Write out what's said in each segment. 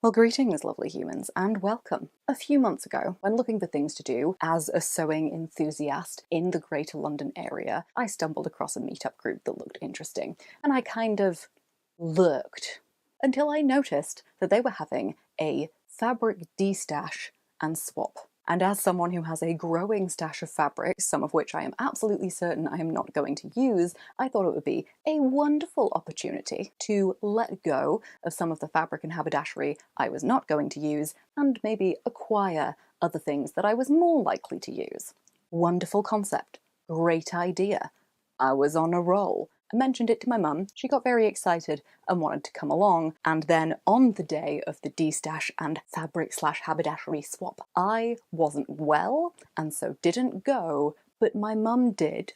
Well, greetings, lovely humans, and welcome. A few months ago, when looking for things to do as a sewing enthusiast in the Greater London area, I stumbled across a meetup group that looked interesting, and I kind of lurked until I noticed that they were having a fabric destash and swap. And as someone who has a growing stash of fabric, some of which I am absolutely certain I am not going to use, I thought it would be a wonderful opportunity to let go of some of the fabric and haberdashery I was not going to use and maybe acquire other things that I was more likely to use. Wonderful concept. Great idea. I was on a roll. I mentioned it to my mum, she got very excited and wanted to come along, and then on the day of the destash and fabric/haberdashery swap, I wasn't well and so didn't go, but my mum did.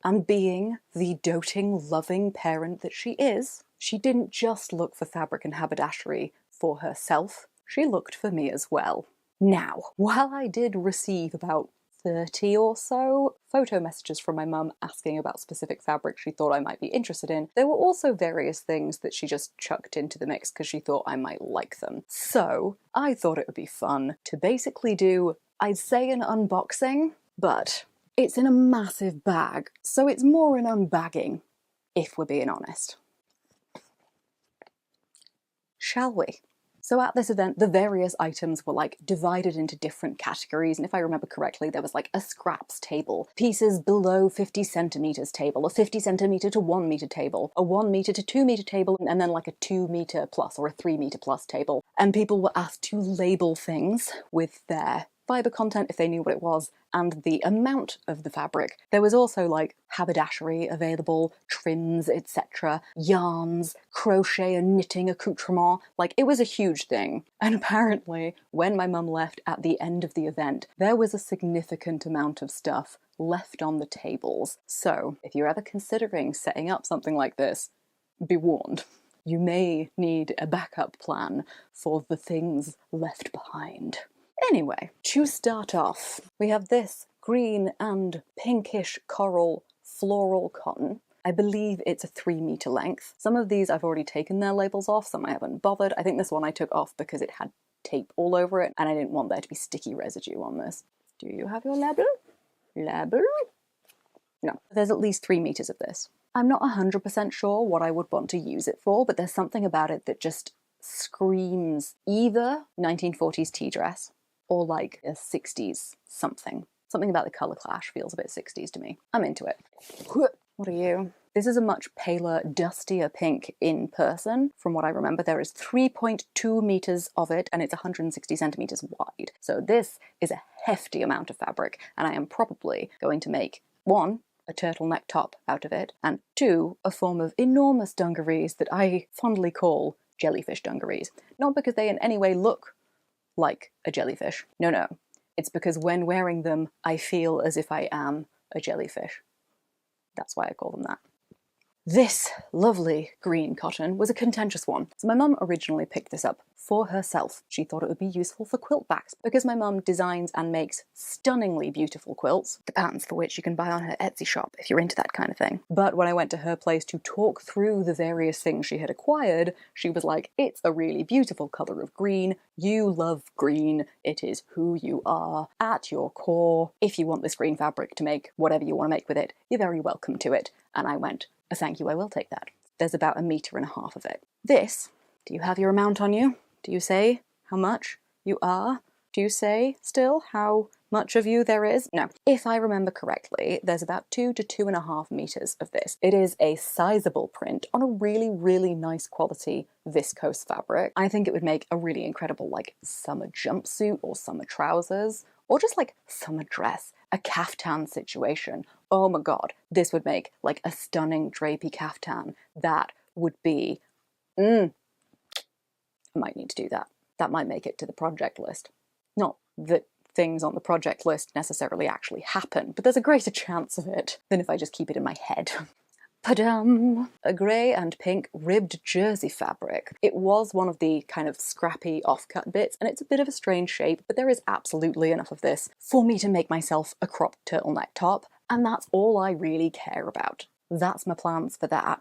And being the doting, loving parent that she is, she didn't just look for fabric and haberdashery for herself, she looked for me as well. Now, while I did receive about 30 or so photo messages from my mum asking about specific fabric she thought I might be interested in, there were also various things that she just chucked into the mix because she thought I might like them. So I thought it would be fun to basically do, I'd say an unboxing, but it's in a massive bag, so it's more an unbagging, if we're being honest. Shall we? So at this event, the various items were like divided into different categories, and if I remember correctly, there was like a scraps table, pieces below 50 centimeters table, a 50 centimeter to 1 meter table, a 1 meter to 2 meter table, and then like a 2 meter plus or a 3 meter plus table. And people were asked to label things with their fibre content if they knew what it was, and the amount of the fabric. There was also like haberdashery available, trims, etc., yarns, crochet and knitting accoutrement. Like, it was a huge thing. And apparently, when my mum left at the end of the event, there was a significant amount of stuff left on the tables. So, if you're ever considering setting up something like this, be warned. You may need a backup plan for the things left behind. Anyway, to start off, we have this green and pinkish coral floral cotton. I believe it's a 3 meter length. Some of these I've already taken their labels off, some I haven't bothered. I think this one I took off because it had tape all over it and I didn't want there to be sticky residue on this. Do you have your label? Label? No. There's at least 3 meters of this. I'm not 100% sure what I would want to use it for, but there's something about it that just screams either 1940s tea dress or like a 60s something. Something about the colour clash feels a bit 60s to me. I'm into it. What are you? This is a much paler, dustier pink in person. From what I remember, there is 3.2 meters of it and it's 160 centimeters wide. So this is a hefty amount of fabric, and I am probably going to make, 1, a turtleneck top out of it, and 2, a form of enormous dungarees that I fondly call jellyfish dungarees. Not because they in any way look like a jellyfish. No. It's because when wearing them, I feel as if I am a jellyfish. That's why I call them that. This lovely green cotton was a contentious one. So my mum originally picked this up for herself. She thought it would be useful for quilt backs because my mum designs and makes stunningly beautiful quilts, the patterns for which you can buy on her Etsy shop if you're into that kind of thing. But when I went to her place to talk through the various things she had acquired, she was like, it's a really beautiful colour of green. You love green. It is who you are at your core. If you want this green fabric to make whatever you want to make with it, you're very welcome to it. And I went, thank you, I will take that. There's about 1.5 meters of it. This, do you have your amount on you? Do you say how much you are? Do you say still how much of you there is? No. If I remember correctly, there's about 2 to 2.5 meters of this. It is a sizable print on a really, really nice quality viscose fabric. I think it would make a really incredible like summer jumpsuit or summer trousers, or just like summer dress, a caftan situation. Oh my god, this would make like a stunning drapey caftan. That would be, I might need to do that. That might make it to the project list. Not that things on the project list necessarily actually happen, but there's a greater chance of it than if I just keep it in my head. Padam! A grey and pink ribbed jersey fabric. It was one of the kind of scrappy offcut bits, and it's a bit of a strange shape, but there is absolutely enough of this for me to make myself a cropped turtleneck top, and that's all I really care about. That's my plans for that.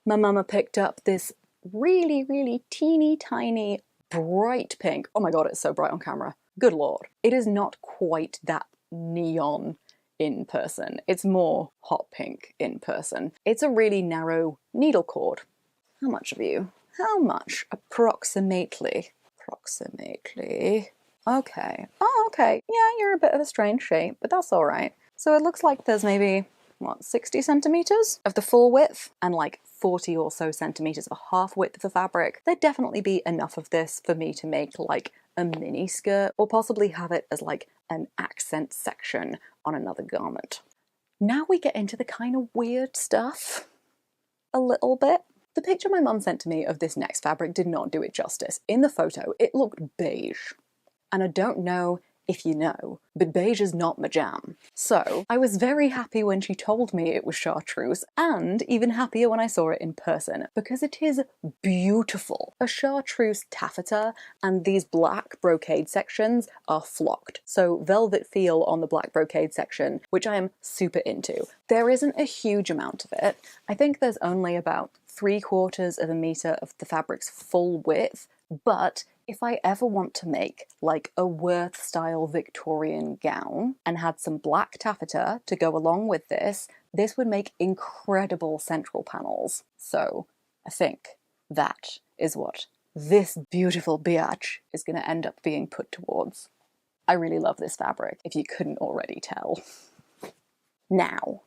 My mama picked up this really, really teeny tiny bright pink. Oh my god, it's so bright on camera. Good lord. It is not quite that neon in person. It's more hot pink in person. It's a really narrow needle cord. How much of you? How much? Approximately. Approximately. Okay. Oh, okay. Yeah, you're a bit of a strange shape, but that's alright. So it looks like there's maybe, what, 60 centimeters of the full width and like 40 or so centimeters of a half width of the fabric. There'd definitely be enough of this for me to make like a mini skirt or possibly have it as like an accent section on another garment. Now we get into the kind of weird stuff. A little bit. The picture my mum sent to me of this next fabric did not do it justice. In the photo, it looked beige. And I don't know if you know, but beige is not my jam. So I was very happy when she told me it was chartreuse, and even happier when I saw it in person, because it is beautiful. A chartreuse taffeta and these black brocade sections are flocked. So velvet feel on the black brocade section, which I am super into. There isn't a huge amount of it. I think there's only about 3/4 of a meter of the fabric's full width, but if I ever want to make like a Worth style Victorian gown and had some black taffeta to go along with this, this would make incredible central panels. So I think that is what this beautiful biatch is going to end up being put towards. I really love this fabric, if you couldn't already tell. Now,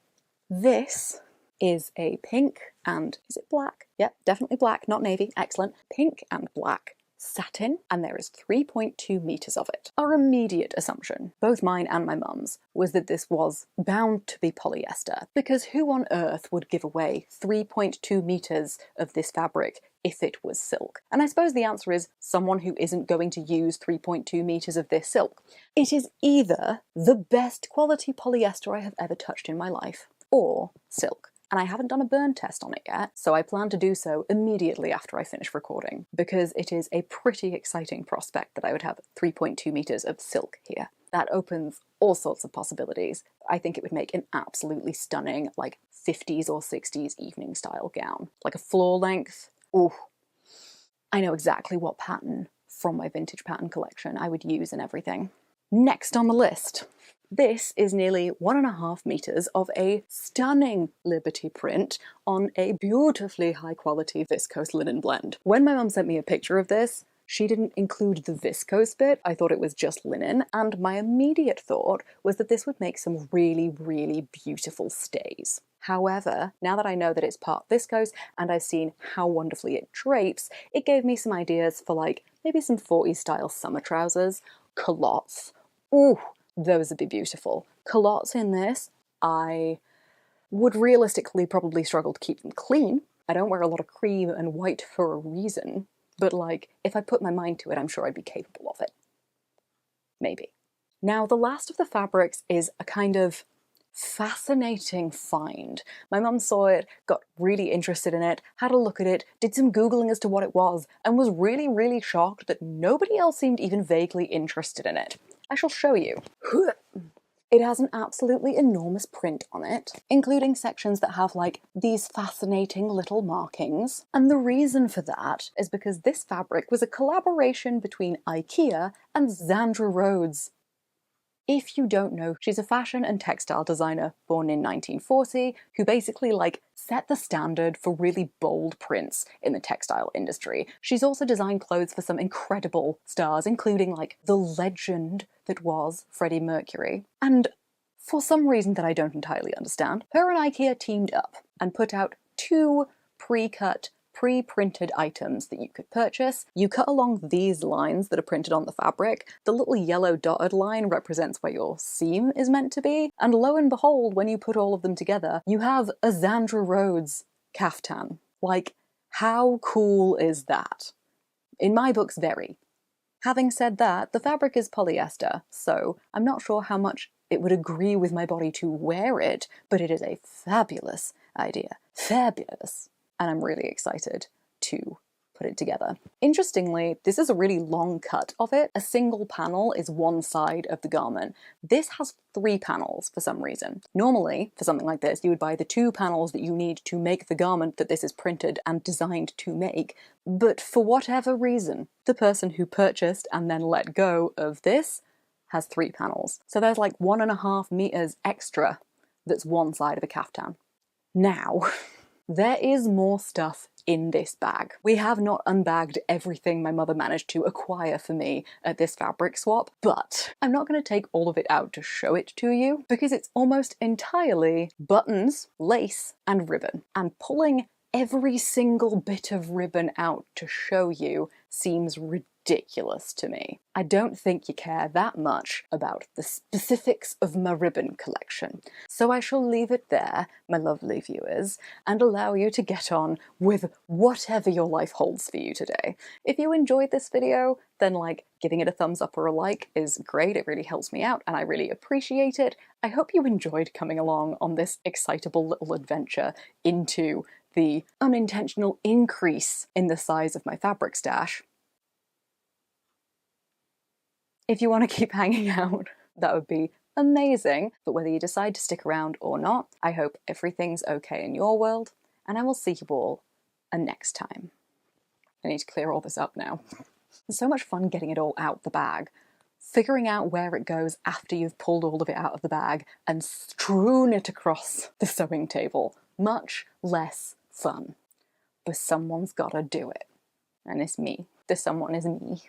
this is a pink and, is it black? Yep, definitely black, not navy, excellent. Pink and black satin, and there is 3.2 meters of it. Our immediate assumption, both mine and my mum's, was that this was bound to be polyester, because who on earth would give away 3.2 meters of this fabric if it was silk? And I suppose the answer is someone who isn't going to use 3.2 meters of this silk. It is either the best quality polyester I have ever touched in my life, or silk. And I haven't done a burn test on it yet, so I plan to do so immediately after I finish recording, because it is a pretty exciting prospect that I would have 3.2 meters of silk here. That opens all sorts of possibilities. I think it would make an absolutely stunning, like 50s or 60s evening style gown. Like a floor length. Ooh. I know exactly what pattern from my vintage pattern collection I would use and everything. Next on the list. This is nearly 1.5 meters of a stunning Liberty print on a beautifully high quality viscose linen blend. When my mum sent me a picture of this, she didn't include the viscose bit. I thought it was just linen, and my immediate thought was that this would make some really, really beautiful stays. However, now that I know that it's part viscose and I've seen how wonderfully it drapes, it gave me some ideas for like maybe some 40s style summer trousers, culottes. Ooh, those would be beautiful. Culottes in this, I would realistically probably struggle to keep them clean. I don't wear a lot of cream and white for a reason, but like, if I put my mind to it, I'm sure I'd be capable of it. Maybe. Now, the last of the fabrics is a kind of fascinating find. My mum saw it, got really interested in it, had a look at it, did some Googling as to what it was, and was really, really shocked that nobody else seemed even vaguely interested in it. I shall show you. It has an absolutely enormous print on it, including sections that have like these fascinating little markings. And the reason for that is because this fabric was a collaboration between IKEA and Zandra Rhodes. If you don't know, she's a fashion and textile designer born in 1940 who basically like set the standard for really bold prints in the textile industry. She's also designed clothes for some incredible stars, including like the legend that was Freddie Mercury. And for some reason that I don't entirely understand, her and IKEA teamed up and put out 2 pre-cut, pre-printed items that you could purchase. You cut along these lines that are printed on the fabric. The little yellow dotted line represents where your seam is meant to be. And lo and behold, when you put all of them together, you have a Zandra Rhodes caftan. Like, how cool is that? In my books, very. Having said that, the fabric is polyester, so I'm not sure how much it would agree with my body to wear it, but it is a fabulous idea. Fabulous. And I'm really excited to put it together. Interestingly, this is a really long cut of it. A single panel is one side of the garment. This has 3 panels for some reason. Normally, for something like this, you would buy the 2 panels that you need to make the garment that this is printed and designed to make, but for whatever reason, the person who purchased and then let go of this has 3 panels. So there's like 1.5 meters extra that's one side of a caftan. Now, there is more stuff in this bag. We have not unbagged everything my mother managed to acquire for me at this fabric swap, but I'm not going to take all of it out to show it to you because it's almost entirely buttons, lace, and ribbon. And pulling every single bit of ribbon out to show you seems ridiculous to me. I don't think you care that much about the specifics of my ribbon collection. So I shall leave it there, my lovely viewers, and allow you to get on with whatever your life holds for you today. If you enjoyed this video, then giving it a thumbs up or a like is great. It really helps me out and I really appreciate it. I hope you enjoyed coming along on this excitable little adventure into the unintentional increase in the size of my fabric stash. If you want to keep hanging out, that would be amazing. But whether you decide to stick around or not, I hope everything's okay in your world, and I will see you all next time. I need to clear all this up now. It's so much fun getting it all out the bag. Figuring out where it goes after you've pulled all of it out of the bag and strewn it across the sewing table. Much less fun. But someone's gotta do it. And it's me. The someone is me.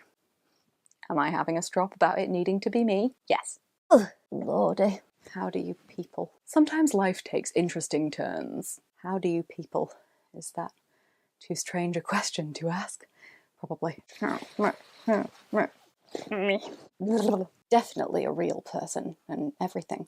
Am I having a strop about it needing to be me? Yes. Ugh, lordy. How do you people? Sometimes life takes interesting turns. How do you people? Is that too strange a question to ask? Probably. Definitely a real person and everything.